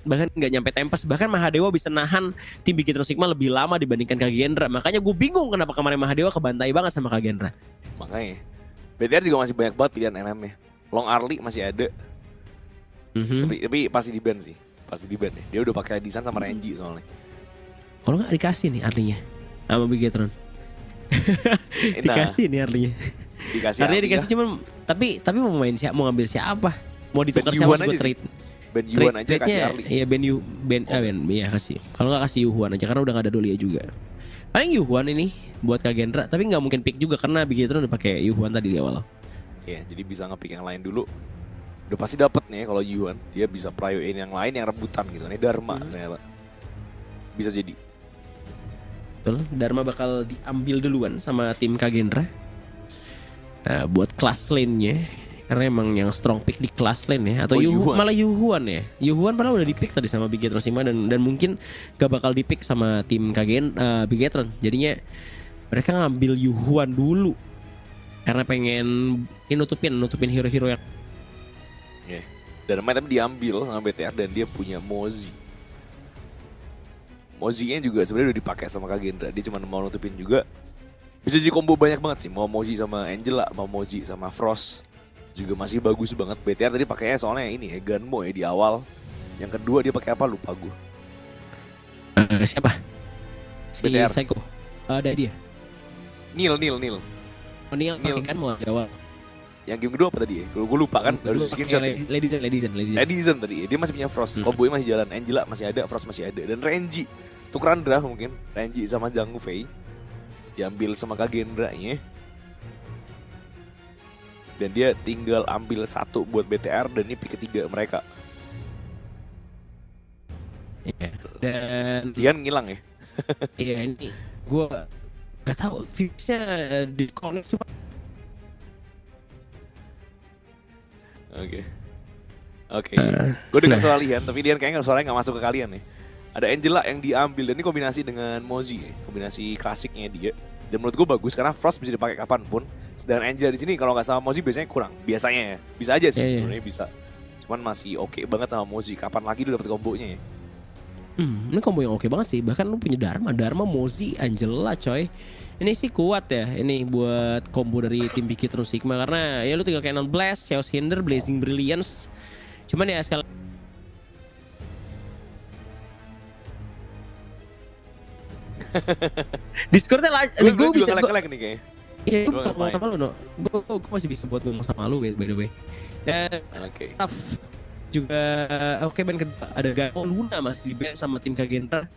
bahkan nggak nyampe Tempest, bahkan Mahadewa bisa nahan tim Bigetron Sigma lebih lama dibandingkan Kagendra. Makanya gue bingung kenapa kemarin Mahadewa kebantai banget sama Kagendra. Makanya BTR juga masih banyak banget pilihan MM-nya. Long Arli masih ada. Tapi pasti di ban sih. Pasti di ban ya. Dia udah pakai desain sama Renji soalnya. Kalau nggak dikasih nih Arlinya sama Bigetron. Dikasih nih Arlinya. Arlinya dikasih cuman tapi mau main siapa, mau ngambil siapa? Mau ditukar siapa buat trade? Ben Yuan aja kasih Arli. Iya Ben ya kasih. Kalau nggak kasih Yuhuan aja karena udah nggak ada Dolia juga. Paling Yuhuan ini buat Kagendra, tapi nggak mungkin pick juga karena Bigetron udah pakai Yuhuan tadi di awal. Iya, jadi bisa nge-pick yang lain dulu. Udah pasti dapet nih kalau Yuan, dia bisa prio-in yang lain yang rebutan gitu. Nih Dharma ternyata. Bisa jadi. Betul, Dharma bakal diambil duluan sama tim Kagendra. Nah, buat kelas lane-nya karena emang yang strong pick di kelas lane ya, atau malah Yuhuan ya. Yuhuan padahal udah di pick tadi sama Bigetron Sigma dan mungkin gak bakal di pick sama tim Bigetron. Jadinya mereka ngambil Yuhuan dulu karena pengen nutupin hero-hero yang dan tapi diambil sama BTR dan dia punya Mozi. Mozi-nya juga sebenarnya udah dipakai sama Kagendra. Dia cuma mau nutupin juga. Bisa jadi combo banyak banget sih. Mau Mozi sama Angela, mau Mozi sama Frost. Juga masih bagus banget. BTR tadi pakainya soalnya ini ya, Ganmo ya di awal. Yang kedua dia pakai apa lupa gue. Siapa? Si BTR. Psycho. Ada dia. Neil. Oh, Neil pakai Ganmo di awal. Yang game kedua apa tadi ya? Gue lupa kan. Harus screenshot. Lady tadi ya. Dia masih punya Frost. Combonya masih jalan. Angela masih ada, Frost masih ada. Dan Renji. Tukeran draft mungkin. Renji sama Zhang Fei. Diambil sama Kagendra-nya. Dan dia tinggal ambil satu buat BTR dan ini pick ketiga mereka. Iya. Dan Dian ngilang ya? Iya ini gue gak tahu fixnya di connect cuma. Oke. Gue dengar soal Lian, tapi Lian kayaknya suaranya nggak masuk ke kalian nih. Ada Angela yang diambil dan ini kombinasi dengan Mozi, kombinasi klasiknya dia. Dan menurut gue bagus karena Frost bisa dipakai kapanpun. Sedangkan Angela di sini kalau nggak sama Mozi biasanya kurang. Biasanya ya, bisa aja sih sebenarnya bisa. Cuman masih oke banget sama Mozi. Kapan lagi lu dapet kombonya ya? Ini combo yang oke banget sih. Bahkan lu punya Dharma, Mozi, Angela coy. Ini sih kuat ya. Ini buat combo dari tim Bigetron Sigma karena ya lu tinggal Cannon Blast, Chaos Cinder, Blazing Brilliance. Cuman ya sekali Discordnya gue bisa ngelek-ngelek nih kayaknya. Iya, gue bisa ngomong sama lu, no. Gue masih bisa buat ngomong sama lu, by the way. Dan tough juga ban kedua ada Gao Luna masih di ban sama tim Kagendra.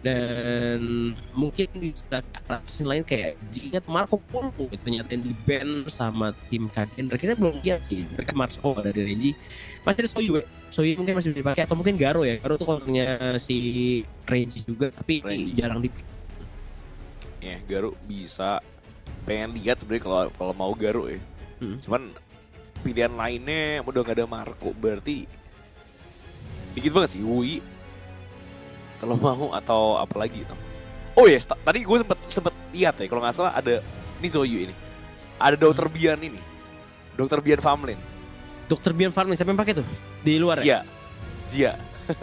Dan mungkin bisa rasin lain kayak jika Marco Polo ternyata yang di ban sama tim Kagendra. Kita belum lihat sih, mereka Marco ada di Renji. Masih ada Soyu mungkin masih bisa dipakai atau mungkin Garo ya. Garo tuh konternya si Renji juga, tapi jarang dipakai. Ya, Garo bisa. Pengen lihat sebenarnya kalau mau Garo ya. Cuman pilihan lainnya udah nggak ada Marco, berarti dikit banget sih Wui. Kalau mau atau apa lagi tuh. Oh ya, tadi gue sempet lihat ya kalau nggak salah ada ini Zoyu ini. Ada Dr. Bian ini. Dr. Bian Famlin. Dr. Bian Farming siapa yang pakai tuh? Di luar ya? Jia.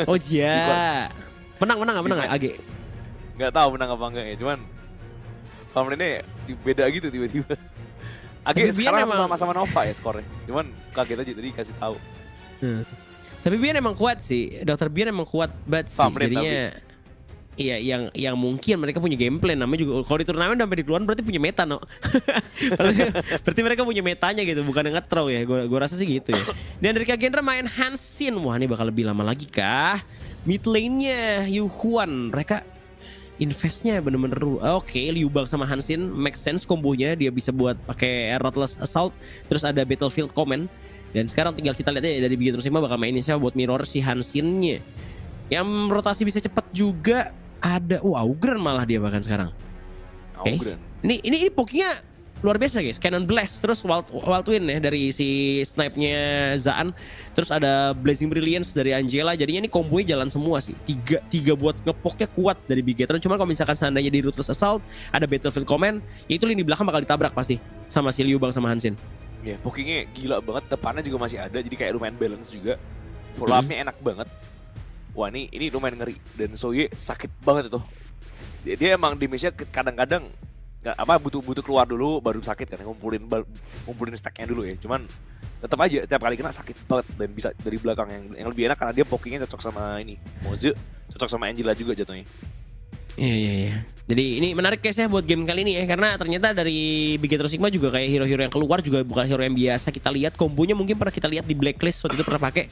Oh Jia. Menang nggak AG? Nggak tahu menang apa enggak ya, cuman Farmlinnya beda gitu tiba-tiba. AG sekarang sama-sama Nova ya skornya. Cuman kaget aja tadi kasih tahu. Tapi Bian emang kuat sih. Dr. Bian emang kuat banget sih. Jadinya iya yang mungkin mereka punya game plan namanya juga kalau di turnamen sampai di keluar berarti punya meta no. berarti mereka punya metanya gitu, bukan yang nge-throw ya. Gue rasa sih gitu ya. Dan dari Kagendra main Hansin. Wah, ini bakal lebih lama lagi kah? Mid lane-nya Yuhuan, mereka investnya bener-bener oke. Liu Bang sama Hansin make sense kombonya. Dia bisa buat pakai Ruthless Assault, terus ada Battlefield Command. Dan sekarang tinggal kita lihat ya dari Bigetron Sigma bakal mainin siapa buat mirror si Hansin-nya. Yang rotasi bisa cepat juga ada Augren malah dia bahkan sekarang. Augren. Ini pokoknya luar biasa guys. Cannon Blast terus Wild Wind ya dari si snipe-nya Zaan. Terus ada Blazing Brilliance dari Angela. Jadinya ini kombonya jalan semua sih. Tiga buat ngepoknya kuat dari Bigetron. Cuma kalau misalkan seandainya di Ruthless Assault ada Battlefield Command, ya itu lini belakang bakal ditabrak pasti sama si Liu Bang sama Hansin. Ya, pokoknya gila banget. Depannya juga masih ada, jadi kayak lumayan balance juga. Follow up-nya enak banget. wah ini lumayan ngeri. Dan Soye sakit banget itu. Dia emang damage-nya kadang-kadang butuh keluar dulu baru sakit kan, ngumpulin stack-nya dulu ya. Cuman tetap aja setiap kali kena sakit banget dan bisa dari belakang yang lebih enak karena dia pokingnya cocok sama ini Moze, cocok sama Angela juga jatuhnya. Iya. Jadi ini menarik guys ya buat game kali ini ya, karena ternyata dari Big Hero Sigma juga kayak hero-hero yang keluar juga bukan hero yang biasa kita lihat. Kombonya mungkin pernah kita lihat di Blacklist, waktu itu pernah pakai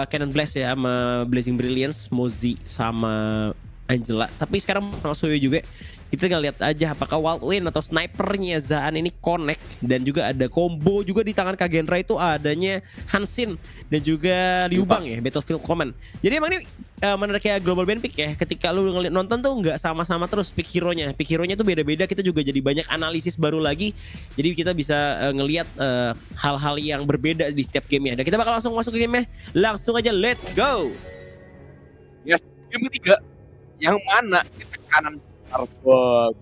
Cannon Blast ya sama Blazing Brilliance, Mozi sama Angela. Tapi sekarang Soyo juga kita ngeliat aja apakah Wild Wind atau snipernya Zaan ini connect, dan juga ada combo juga di tangan Kagenra itu adanya Hansin dan juga Liu Bang ya, Battlefield Command. Jadi emang ini menarik kayak global band pick ya, ketika lu ngeliat nonton tuh nggak sama-sama terus pick hero-nya tuh beda-beda, kita juga jadi banyak analisis baru lagi, jadi kita bisa ngelihat hal-hal yang berbeda di setiap game ya. Dan kita bakal langsung masuk ke game-nya, langsung aja let's go. Yes, game ketiga yang mana kita kanan Arbok.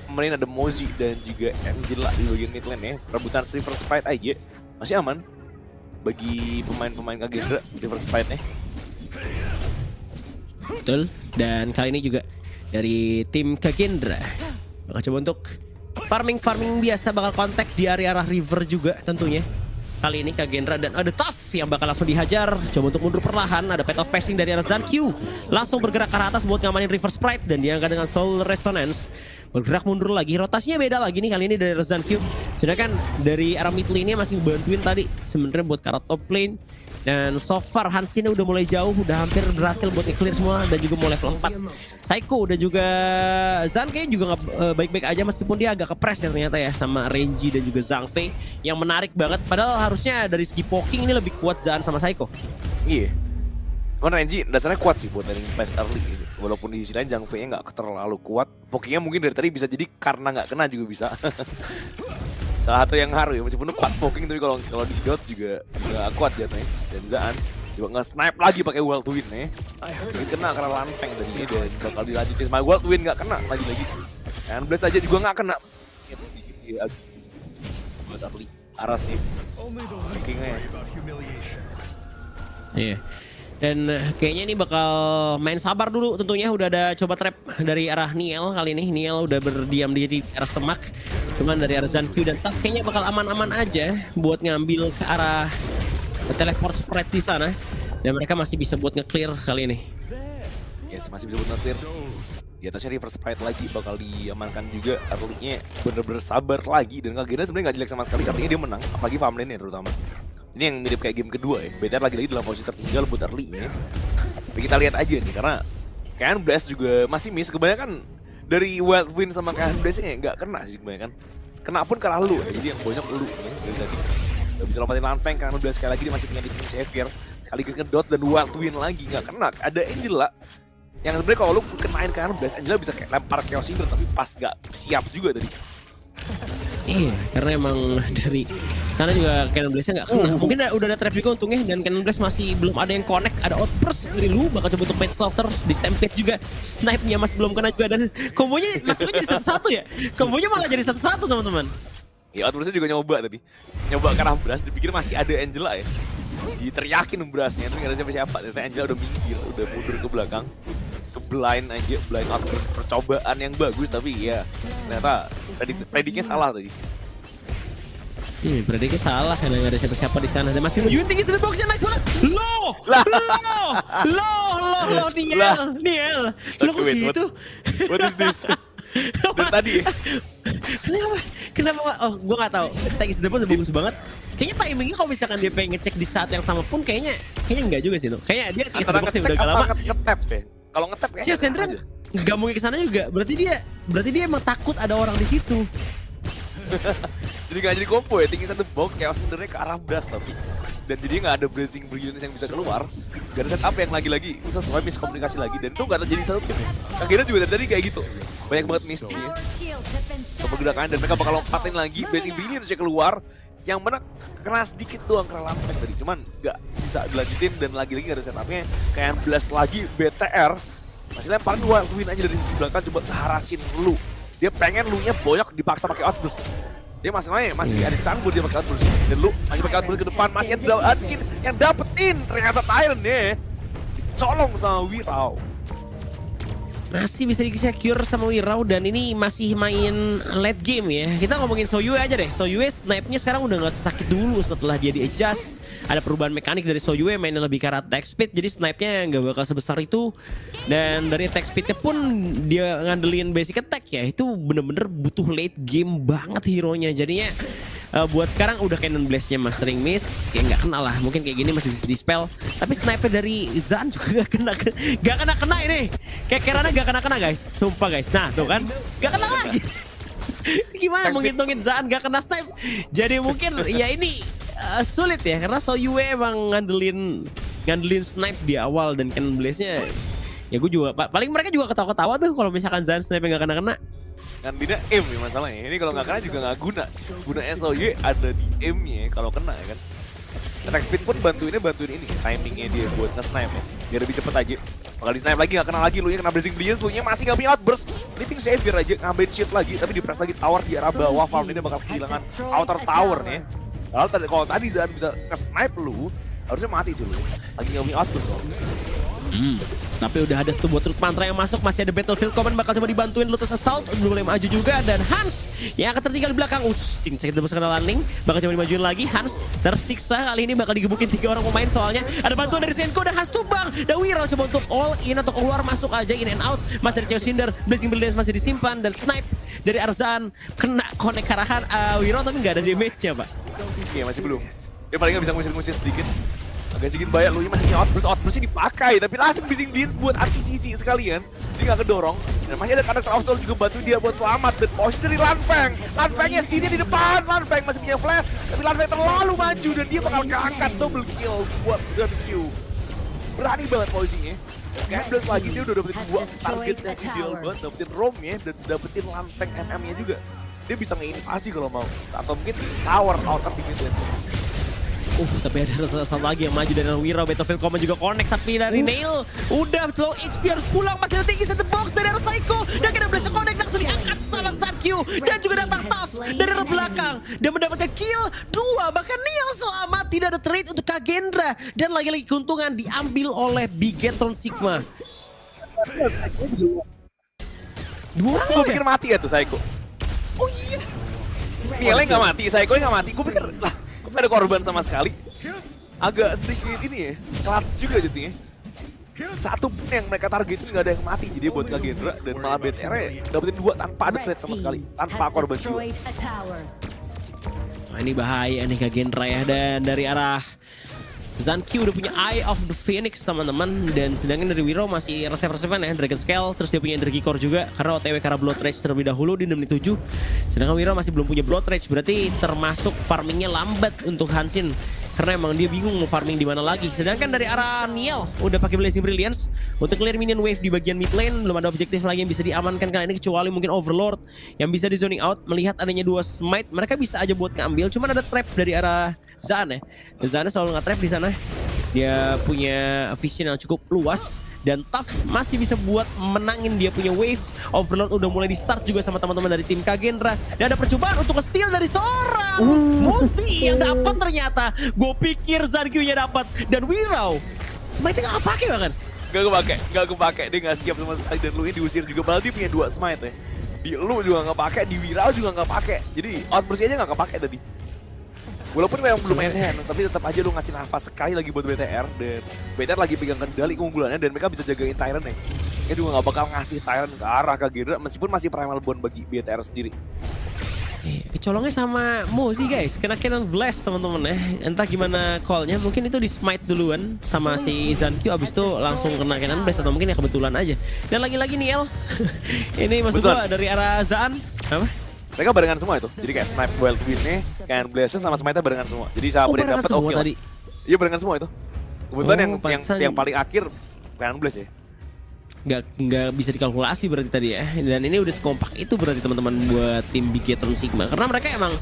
Kemarin ada Mozi dan juga Angela di bagian mid lane ya. Rebutan River Sprite aja masih aman bagi pemain-pemain Kagendra River Sprite-nya. Betul. Dan kali ini juga dari tim Kagendra bakal coba untuk farming biasa, bakal kontak di area river juga tentunya. Kali ini Kagendra dan ada Tough yang bakal langsung dihajar. Coba untuk mundur perlahan. Ada Path of Passing dari Arzan Q. Langsung bergerak ke atas buat ngamanin River Sprite. Dan diangkat dengan Soul Resonance. Bergerak mundur lagi. Rotasinya beda lagi nih kali ini dari Arzan Q. Sedangkan dari arah mid lane-nya masih bantuin tadi sebenarnya buat ke arah top lane. Dan so far Hansin udah mulai jauh, udah hampir berhasil buat clear semua dan juga mau level 4. Psycho dan juga Zan kayaknya juga nggak baik-baik aja meskipun dia agak kepres ya ternyata ya sama Renji dan juga Zhang Fei yang menarik banget. Padahal harusnya dari segi poking ini lebih kuat Zan sama Psycho. Iya. Cuman Renji dasarnya kuat sih buat landing place early gitu. Walaupun di sisi lain Zhang Fei-nya nggak terlalu kuat. Pokingnya mungkin dari tadi bisa jadi karena nggak kena juga bisa. Salah satu yang haru ya, meskipun kuat poking tapi kalau di dot juga nggak kuat jatuhnya. Dan Zaan juga nge-snipe lagi pakai Wild Wind ya. Mungkin kena karena lanteng tadi dan bakal dilanjutin sama Wild Wind, nggak kena lagi-lagi. Dan Blast aja juga nggak kena. Buat early arah sih. Pokingnya ya. Iya. Dan kayaknya ini bakal main sabar dulu tentunya. Udah ada coba trap dari arah Niel kali ini. Niel udah berdiam diri di arah semak. Cuman dari arah Zan Q dan Tough kayaknya bakal aman-aman aja buat ngambil ke arah teleport spread di sana. Dan mereka masih bisa buat nge-clear kali ini. Yes, masih bisa buat nge-clear. Di atasnya River Sprite lagi bakal diamankan juga. Early-nya bener-bener sabar lagi. Dan Kagendra sebenarnya nggak jelek sama sekali. Artinya dia menang, apalagi farm lane-nya terutama. Ini yang mirip kayak game kedua ya. BTR lagi-lagi dalam posisi tertinggal buat early-nya. Tapi kita lihat aja nih, karena Cannon Blast juga masih miss. Kebanyakan dari Wild Wind sama Cannon Blast-nya nggak kena sih kebanyakan. Kena pun karena lu ya. Jadi yang banyak lu ya, dari tadi. Gak bisa lompatin Lanfeng, Cannon Blast sekali lagi dia masih punya Digging Savior. Sekaligus ngedot dan Wild Wind lagi nggak kena. Ada Angela yang sebenarnya kalau lu kenain Cannon Blast, Angela bisa kayak lempar Chaos Eater, tapi pas nggak siap juga tadi. Iya, karena emang dari sana juga Cannon Blast-nya nggak kena. Mungkin udah ada trap juga untungnya, dan Cannon Blast masih belum ada yang connect. Ada outburst dari lu, bakal coba untuk Page Slaughter, di Stampede juga. Snipe-nya masih belum kena juga, dan kombonya masuknya jadi satu-satu ya. Kombonya malah jadi satu-satu teman-teman. Ya, outburst-nya juga nyoba tadi. Nyoba karena Brass, dipikir masih ada Angela ya. Diteriakin Brass-nya, tapi nggak ada siapa-siapa. Ternyata Angela udah minggir, udah mundur ke belakang. Ke blind aja, blind outburst, percobaan yang bagus, tapi ya ternyata prediknya salah tadi. Prediknya salah karena nggak ada siapa-siapa di sana. Dan masih majuin tinggi dari boxnya, nice banget. Loh, Niel, lo kok gitu? What is this? Dan tadi Kenapa? Oh, gue nggak tahu. Tag is the box bagus banget. Kayaknya timingnya kalau misalkan dia pengen ngecek di saat yang sama pun kayaknya enggak juga sih tuh. Kayaknya dia tag is the box udah lama. Ngetap ya. Kalau ngetap kayaknya. Si Sandra nggak mungkin kesana juga. Berarti dia emang takut ada orang di situ. Jadi nggak jadi combo ya, tinggi satu box, Chaos sebenarnya ke arah Brass tapi. Dan jadi nggak ada Blazing Brilliance yang bisa keluar. Gak ada setup yang lagi-lagi sesuai miskomunikasi lagi, dan itu nggak terjadi satu tim ya. Akhirnya juga dari tadi kayak gitu. Banyak banget misty-nya. Pergerakan dan mereka bakal lompatin lagi, Blazing Brilliance keluar. Yang mana kena sedikit doang kena Lanfeng tadi, cuman nggak bisa dilanjutin dan lagi-lagi nggak ada setupnya. Kayak Blast lagi, BTR masih lempar Wild Wind aja dari sisi belakang, coba harasin lu. Dia pengen lu nya boyok dipaksa pakai outburst. Dia masih ada campur dia pakai outburst. Dan lu masih pakai outburst ke depan, masih ada Hansin yang dapetin ternyata Tyrant ya. Dicolong sama Wirau. Masih bisa di-secure sama Wirau dan ini masih main late game ya. Kita ngomongin Soyue aja deh. Soyue snipe-nya sekarang udah gak sesakit dulu setelah dia di-adjust. Ada perubahan mekanik dari Soyue, mainnya lebih ke arah attack speed, jadi snipe-nya nggak bakal sebesar itu. Dan dari attack speed-nya pun dia ngandelin basic attack ya, itu bener-bener butuh late game banget hero-nya. Jadinya buat sekarang udah Cannon Blast-nya mas sering miss, kayak nggak kena lah. Mungkin kayak gini masih bisa dispel, tapi snipe dari Zan juga gak kena ini. Kayak Kerana gak kena guys, sumpah guys. Nah tuh kan, gak kena lagi. Gimana menghitungin Zan gak kena snipe? Jadi mungkin ya ini sulit ya, karena Soyue emang ngandelin snipe di awal dan Cannon Blaze-nya ya gue juga paling mereka juga ketawa-ketawa tuh kalau misalkan Zan snipe nggak kena-kena. Kan tidak aim ya masalahnya. Ini kalau nggak kena juga nggak guna. Gunanya Soyue ada di aim-nya kalau kena ya kan. Attack speed pun bantuin ini timingnya dia buat nge-snipe ya. Biar lebih cepet aja. Bakal di-snipe lagi nggak kena lagi, lu nya kena Blazing Brilliance, lu nya masih nggak punya outburst. Ini ping Savior aja ngambil shield lagi, tapi di press lagi tower di arah bawah. Farm ini bakal kehilangan outer tower nih. Kalau tadi Zan bisa nge-snipe lu, harusnya mati sih lu. Lagi nggak punya outburst soalnya. Tapi udah ada sebuah truk mantra yang masuk, masih ada Battlefield Command bakal coba dibantuin Lotus Assault, belum boleh maju juga, dan Hans yang akan tertinggal di belakang. Sakit tebus kena landing, bakal coba dimajuin lagi. Hans tersiksa, kali ini bakal digebukin 3 orang pemain soalnya. Ada bantuan dari Senko dan Hans tumbang. Dan Wirau coba untuk all in atau keluar masuk aja, in and out. Masih ada Chaos Cinder, Blazing Brilliance masih disimpan, dan snipe dari Arzan kena connect karahan Wirau tapi nggak ada damage-nya pak. Iya masih belum. Dia paling nggak bisa ngusir-ngusir sedikit. Agak sedikit banyak, lu masih punya outburst-nya dipakai, tapi langsung bising dia buat anti-CC sekalian. Dia nggak kedorong, dan masih ada karakter Offsoul juga bantu dia buat selamat. Dan posisi dari Lanfeng, Lanfengnya sendiri di depan, Lanfeng masih punya flash, tapi Lanfeng terlalu maju dan dia bakal keangkat double kill buat Zan Q. Berani banget posisinya. Cannon lagi dia udah dapetin 2 target yang ideal banget, dapetin Rome-nya dan dapetin Lanfeng MM-nya juga. Dia bisa nge-invasi kalau mau, atau mungkin tower outer di mid lane. Tapi ada satu lagi yang maju dari Wirau. Battlefield Command juga connect, tapi dari Nail udah low HP harus pulang. Masih ada tinggi set the box dari arah Psycho, dan kena Blast connect langsung diangkat sama Sankyu, dan juga datang Tough dari arah belakang dan mendapatkan kill 2. Bahkan Nail selamat, tidak ada trade untuk Kagendra, dan lagi-lagi keuntungan diambil oleh Bigetron Sigma. 2 orang Gue pikir mati ya tuh Psycho. Oh iya, Nailnya nggak mati, Psycho nggak mati. Gue pikir lah, gak ada korban sama sekali. Agak sedikit ini ya, clutch juga jadinya. Satu pun yang mereka targetin gak ada yang mati. Jadi buat Kagendra dan malah BTR dapetin 2 tanpa ada threat sama sekali, tanpa korban juga. Nah, ini bahaya nih Kagendra ya. Dan dari arah Zanki udah punya Eye of the Phoenix teman-teman, dan sedangkan dari Wirau masih reserve-reserve ya, Dragon Scale, terus dia punya Energy Core juga karena OTW karena Blood Rage terlebih dahulu di 6 menit 7. Sedangkan Wirau masih belum punya Blood Rage, berarti termasuk farmingnya lambat untuk Hansin karena emang dia bingung mau farming di mana lagi. Sedangkan dari arah Niel udah pakai Blazing Brilliance untuk clear minion wave di bagian mid lane. Belum ada objektif lagi yang bisa diamankan kali ini kecuali mungkin Overlord yang bisa di zoning out. Melihat adanya 2 smite, mereka bisa aja buat ngambil. Cuman ada trap dari arah Zan ya. Zan selalu nge-trap di sana. Dia punya vision yang cukup luas. Dan Tough masih bisa buat menangin dia punya wave. Overlord udah mulai di start juga sama teman-teman dari tim Kagendra. Dan ada percobaan untuk nge-steal dari seorang Mosi yang dapat ternyata. Gue pikir Zankyunya dapat. Dan Wirau smite-nya gak kepake bahkan. Gak kepake, dia gak siap sama sekali. Dan lu diusir juga, padahal dia punya 2 smite ya. Di lu juga gak pake, di Wirau juga gak pake. Jadi outburst aja gak kepake tadi. Walaupun memang belum main hands, tapi tetap aja lu ngasih nafas sekali lagi buat BTR. Dan BTR lagi pegang kendali keunggulannya dan mereka bisa jagain Tyrant ya. Mereka juga gak bakal ngasih Tyrant ke arah Kagendra meskipun masih primal bond bagi BTR sendiri. Kecolongnya sama Mo sih guys, kena Cannon Blast teman-teman ya. Entah gimana call-nya, mungkin itu di smite duluan sama si Zankyu, abis itu langsung kena Cannon Blast atau mungkin ya kebetulan aja. Dan lagi-lagi Niel, ini maksud gua dari arah Zaan, apa? Mereka barengan semua itu, jadi kayak snipe wild win-nya, Cannon Blast-nya sama smite-nya barengan semua. Jadi siapa dia dapat oke lah. Iya barengan semua itu. Kebetulan yang paling akhir Cannon Blast ya. Nggak bisa dikalkulasi berarti tadi ya. Dan ini udah sekompak itu berarti teman-teman buat tim Bigetron Sigma, karena mereka emang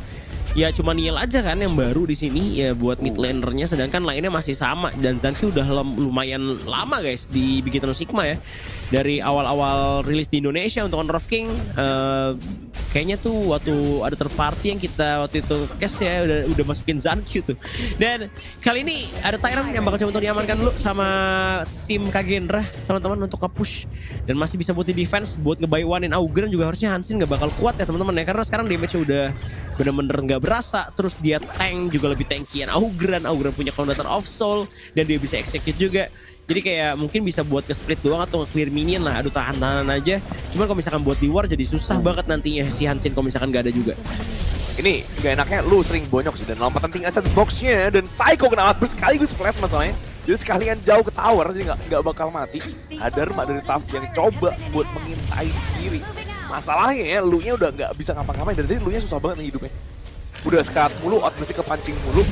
ya cuma Niel aja kan yang baru di sini ya buat mid lanernya, sedangkan lainnya masih sama. Dan Zanky udah lumayan lama guys di Bigetron Sigma ya, dari awal-awal rilis di Indonesia untuk Honor of King, kayaknya tuh waktu ada third party yang kita waktu itu cash ya udah masukin Zankyu tuh. Dan kali ini ada Tyrant yang bakal coba untuk diamankan dulu sama tim Kagendra teman-teman untuk nge-push dan masih bisa buat di defense buat nge-buy one-in Auger, dan juga harusnya Hansin nggak bakal kuat ya teman-teman ya, karena sekarang damage-nya udah bener-bener nggak berasa. Terus dia tank juga lebih tankian Augeran punya Conductor of Soul dan dia bisa execute juga. Jadi kayak mungkin bisa buat ke-split doang atau nge-clear minion lah, aduh tahan-tahanan aja. Cuman kalau misalkan buat di war jadi susah banget nantinya si Hansin kalau misalkan nggak ada juga. Ini gak enaknya lu sering bonyok sih, dan lompatan tinggi asset box-nya, dan Psycho kena outburst sekaligus flash masalahnya. Jadi sekalian jauh ke tower, jadi nggak bakal mati. Ada Dharma dari Taf yang coba buat mengintai kiri. Masalahnya ya, lu-nya udah nggak bisa ngapa-ngapain, dari tadi lu-nya susah banget nih hidupnya. Udah sekat mulu, outburst-nya kepancing mulu.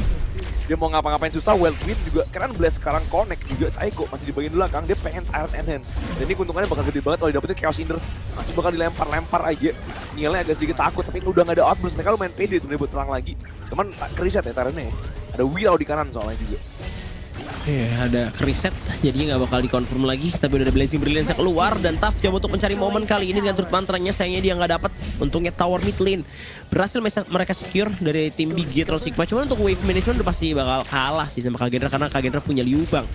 Dia mau ngapa-ngapain susah, Wild Wind juga, karena Blast sekarang connect juga, Psycho masih di bagian belakang, dia pengen Tyrant Enhance. Dan ini keuntungannya bakal gede banget kalau didapetin Chaos Cinder, masih bakal dilempar-lempar aja. Nielnya agak sedikit takut, tapi udah gak ada outburst, mereka lumayan pede sebenarnya buat perang lagi. Cuman kereset ya Tyrantnya ya, ada Wirau di kanan soalnya juga. Ada reset, jadinya nggak bakal dikonfirm lagi. Tapi udah ada Blazing Brilliance yang keluar dan Taf coba untuk mencari momen kali ini dengan turut mantranya. Sayangnya dia nggak dapat. Untungnya tower mid lane berhasil mereka secure dari tim Big Gate Sigma. Cuman untuk wave management udah pasti bakal kalah sih sama Kagendra, karena Kagendra punya Liu Bang.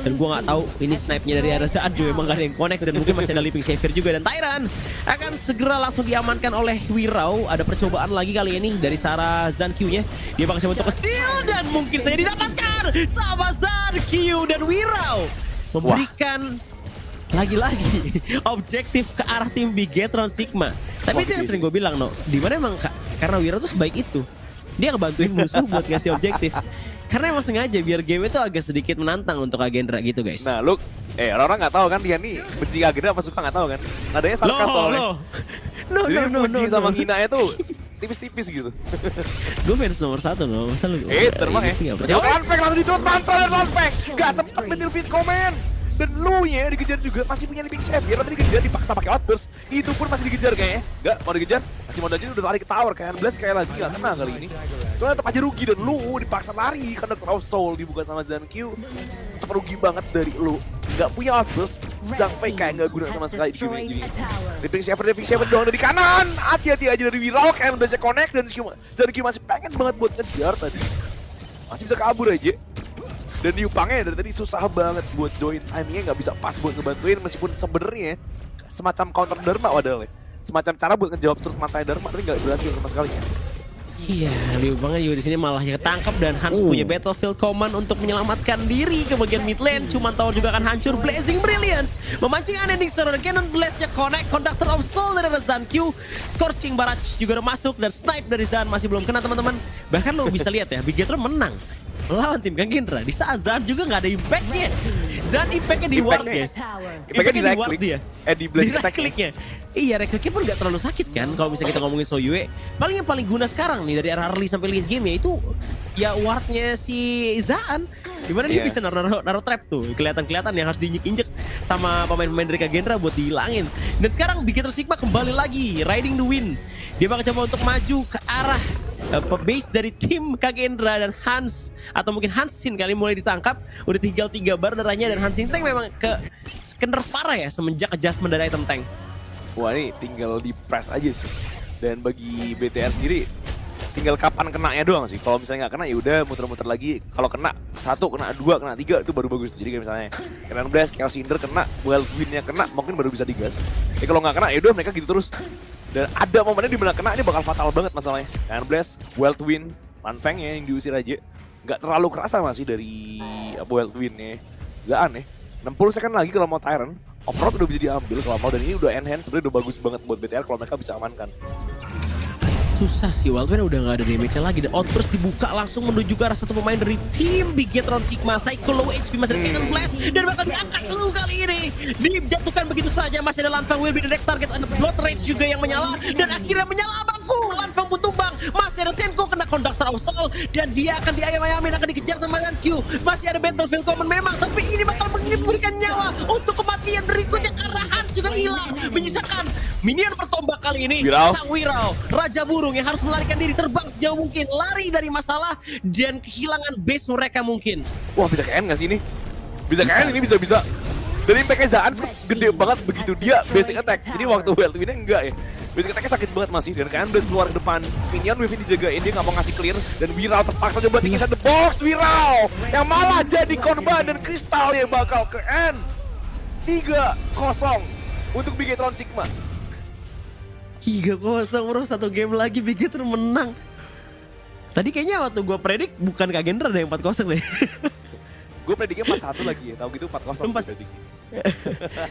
Dan gua nggak tahu ini snipe-nya dari arah saat juga emang gak ada yang connect, dan mungkin masih ada Leaping Savior juga. Dan Tyrant akan segera langsung diamankan oleh Wirau. Ada percobaan lagi kali ini dari Sarah Zankyu-nya. Dia bakal coba untuk steal dan mungkin saja didapatkan sama Zankyu, dan Wirau memberikan lagi-lagi objektif ke arah tim Big Gatron Sigma. Tapi itu yang sering gue bilang, no, dimana emang karena Wirau tuh sebaik itu, dia ngebantuin musuh buat ngasih objektif. Karena emang sengaja biar game itu agak sedikit menantang untuk Kagendra gitu guys. Nah lu, orang-orang nggak tahu kan dia nih benci Kagendra apa suka nggak tahu kan? Nadanya sarkas soalnya. Jadi benci sama hinanya tuh tipis-tipis gitu. Gue fans nomor 1 loh, masa lu? Terbang ya. Lanfeng langsung diturut mantra dan Lanfeng gak sempet Battlefield Command. Dan lu ya dikejar juga, masih punya Leaping Savior, tapi dikejar dipaksa pakai outburst. Itu pun masih dikejar kayaknya. Gak mau dikejar, masih mau dikejar, udah lari ke tower. Kayak Blast sekali lagi gak kena kali ini. Soalnya tetap aja rugi, dan lu dipaksa lari karena Crow Soul dibuka sama Zankyu. Tetap rugi banget dari lu. Gak punya outburst, Zhang Fei kayak gak guna sama sekali di game ini. Leaping Savior doang dari kanan. Hati-hati aja dari Wirau, kayak udah bisa connect, dan Zankyu masih pengen banget buat ngejar tadi. Masih bisa kabur aja. Dan Liu Bangnya dari tadi susah banget buat join timingnya, nggak bisa pas buat ngebantuin, meskipun sebenarnya semacam counter Dharma padahal ya. Semacam cara buat ngejawab turut mantai Dharma, tapi nggak berhasil sama sekali ya. Iya, Liu Bangnya juga di sini malah ketangkap, dan Hans punya Battlefield Command untuk menyelamatkan diri ke bagian mid lane. Cuman tower juga akan hancur. Blazing Brilliance memancing unending server, Cannon Blast-nya connect, Conductor of Soul dari Zankyu, Scorching Barrage juga udah masuk, dan snipe dari Zan masih belum kena teman-teman. Bahkan lo bisa lihat ya, Big Gatron menang melawan tim Kagendra di saat Zan juga nggak ada impact-nya. Zan impact-nya di ward guys. Impact-nya di right click dia. Di blast click-nya. Iya, right click-nya pun nggak terlalu sakit kan kalau misalnya kita ngomongin Soyue. Paling yang paling guna sekarang nih dari early sampai late game ya itu ya wardnya si Zan. Dimana dia bisa naruh trap tuh, kelihatan yang harus diinjek-injek sama pemain-pemain dari Kagendra buat dihilangin. Dan sekarang Big Gatron Sigma kembali lagi riding the wind. Dia bakal coba untuk maju ke arah base dari tim Kagendra, dan Hans atau mungkin Hansin kali mulai ditangkap. Udah tinggal 3 bar darahnya, dan Hansin tank memang ke parah ya semenjak adjustment dari item tank. Wah ini tinggal di press aja sih. Dan bagi BTR sendiri tinggal kapan kenanya doang sih. Kalau misalnya nggak kena ya udah muter-muter lagi. Kalau kena 1, kena 2, kena 3 itu baru bagus. Jadi kayak misalnya kena Blast, Chaos Cinder kena, Wild Wind-nya kena, mungkin baru bisa digas. Kalau nggak kena ya udah mereka gitu terus. Dan ada momennya di mana kena ini bakal fatal banget masalahnya. Kena Blast, Wild Wind, Lanfeng ya yang diusir aja. Nggak terlalu kerasa masih dari Wild Wind-nya Zaan ya. 60 second lagi kalau mau Tyrant. Off-road udah bisa diambil kalau mau, dan ini udah enhance sebenarnya udah bagus banget buat BTR kalau mereka bisa amankan. Susah sih, Wildman udah gak ada damage-nya lagi, dan outburst dibuka langsung menuju ke arah satu pemain dari tim Big Gatron Sigma. Psycho low HP, masih ada Cannon Blast, dan bakal diangkat dulu kali ini. Dijatuhkan begitu saja, masih ada Lanfeng will be the next target, and Blood Rage juga yang menyala, dan akhirnya menyala abangku. Lanfeng pun tumbang, masih ada Senko kena Conductor of Soul, dan dia akan diayam-ayamin, akan dikejar sama Zankyu. Masih ada Battlefield Command memang, tapi ini bakal memberikan nyawa untuk kematian berikutnya karena Hans juga hilang, menyisakan minion bertombak kali ini. Sang Wirau, Raja Burung yang harus melarikan diri, terbang sejauh mungkin, lari dari masalah dan kehilangan base mereka mungkin. Wah bisa KN nggak sih ini? Bisa KN ini bisa. Dan impact-nya Zaan tuh gede banget begitu dia basic attack. Jadi waktu Wild Wind-nya enggak ya. Basic attack-nya sakit banget masih, dan kan Blast keluar ke depan. Minion Wave dijagain, dia nggak mau ngasih clear, dan Viral terpaksa coba tinggi the box. Viral yang malah jadi korban, dan Crystal yang bakal ke end. 3-0 untuk Bigetron Sigma. 3-0 bro, satu game lagi Bigetron menang. Tadi kayaknya waktu gue predik bukan Kagendra ada yang 4-0 deh. Gue prediknya 4-1 lagi ya, tau gitu 4-0.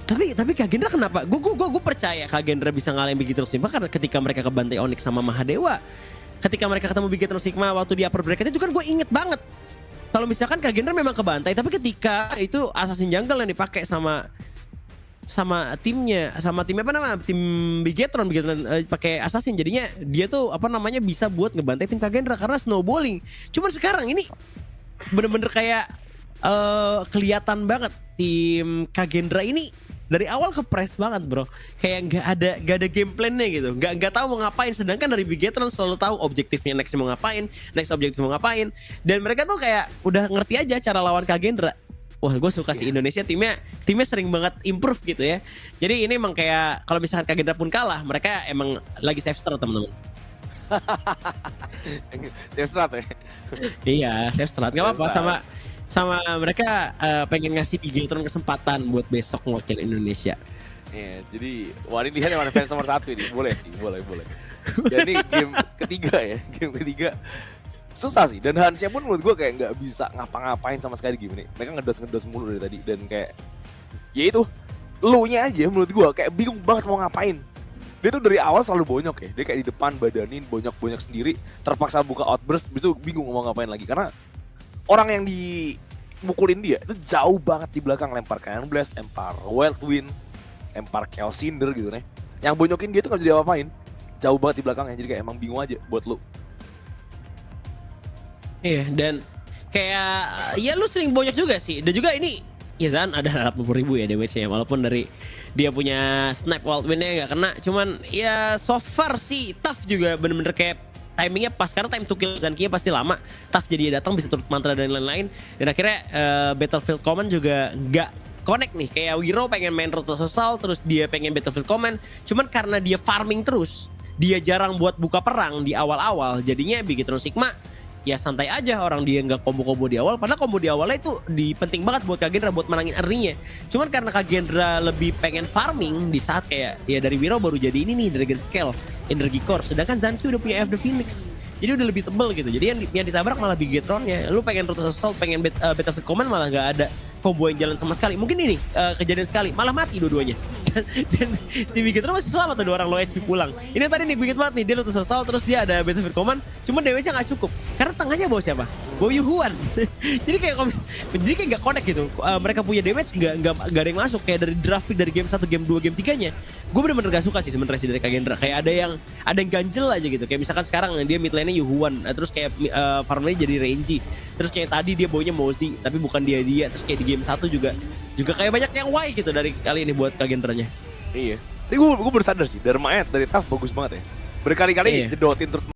Tapi Kagendra kenapa? Gue percaya Kagendra bisa ngalahin Bigetron Sigma karena ketika mereka kebantai Onyx sama Mahadewa, ketika mereka ketemu Bigetron Sigma waktu di upper bracket itu kan gue inget banget. Kalau misalkan Kagendra memang kebantai, tapi ketika itu Assassin Jungle yang dipakai sama timnya apa namanya, tim Bigetron pakai Assassin, jadinya dia tuh apa namanya bisa buat ngebantai tim Kagendra karena snowballing. Cuman sekarang ini bener-bener kayak kelihatan banget tim Kagendra ini dari awal kepres banget bro, kayak nggak ada game plan-nya gitu, nggak tahu mau ngapain, sedangkan dari Bigetron selalu tahu objektifnya next mau ngapain, dan mereka tuh kayak udah ngerti aja cara lawan Kagendra. Wah, gue suka sih Indonesia timnya sering banget improve gitu ya. Jadi ini emang kayak kalau misalkan Kagendra pun kalah, mereka emang lagi safe start teman-teman. Safe start ya? Iya, safe start. Gak apa-apa, sama mereka pengen ngasih Bigetron kesempatan buat besok mewakili Indonesia. Iya, jadi ini lihat yang mana fans nomor 1 ini. Boleh sih, boleh. Jadi game ketiga susah sih, dan Hansnya pun menurut gue kayak nggak bisa ngapa-ngapain sama sekali game ini. Mereka ngedos mulu dari tadi, dan kayak ya itu lu-nya aja menurut gue kayak bingung banget mau ngapain. Dia tuh dari awal selalu bonyok ya, dia kayak di depan badanin bonyok sendiri, terpaksa buka outburst, habis itu bingung mau ngapain lagi karena orang yang dimukulin dia itu jauh banget di belakang, lempar Cannon Blast, lempar Wild Wind, lempar Chaos Cinder gitu nih. Yang bonyokin dia tuh nggak bisa diapa-apain, jauh banget di belakangnya, jadi kayak emang bingung aja buat lu. Iya, dan kayak ya lu sering bonyok juga sih. Dan juga ini ya Zan ada 80.000 ya damage-nya, walaupun dari dia punya Snipe Wild Wind-nya gak kena. Cuman ya so far sih Tough juga bener-bener kayak timingnya pas, karena time to kill gankinya pasti lama. Tough jadi datang bisa turut mantra dan lain-lain. Dan akhirnya Battlefield Command juga gak connect nih. Kayak Wiro pengen main Roto Assault, terus dia pengen Battlefield Command. Cuman karena dia farming terus, dia jarang buat buka perang di awal-awal, jadinya Bigetron Sigma ya santai aja, orang dia nggak combo-combo di awal, padahal combo di awalnya itu penting banget buat Kagendra buat menangin early-nya. Cuman karena Kagendra lebih pengen farming di saat kayak ya dari Wiro baru jadi ini nih Dragon Scale, Energy Core, sedangkan Zanki udah punya FD Phoenix. Jadi udah lebih tebel gitu. Jadi yang ditabrak malah Bigetron-nya. Lu pengen Roto Assault, pengen Battlefield Command malah nggak ada combo yang jalan sama sekali. Mungkin ini kejadian sekali, malah mati dua-duanya. Dan di Bigetron masih selamat tuh 2 orang low HP pulang. Ini tadi nih Bigit banget nih, dia Roto Assault terus dia ada Battlefield Command, cuma damage-nya nggak cukup. Karena tengahnya bawa siapa? Bawa Yuhuan. Jadi kayak nggak connect gitu. Mereka punya damage nggak ada yang masuk, kayak dari draft pick dari game 1, game 2, game 3-nya. Gue bener-bener gak suka sih sebenarnya sih dari Kagendra. Kayak ada yang ganjel aja gitu. Kayak misalkan sekarang dia mid lane-nya Yuhuan, terus kayak farmnya jadi Renji. Terus kayak tadi dia baunya Mozi, tapi bukan dia. Terus kayak di game 1 juga kayak banyak yang Y gitu dari kali ini buat Kagendranya. Iya. Tapi gue baru sadar sih, Dharma Ed dari Tough bagus banget ya. Berkali-kali jedotin terus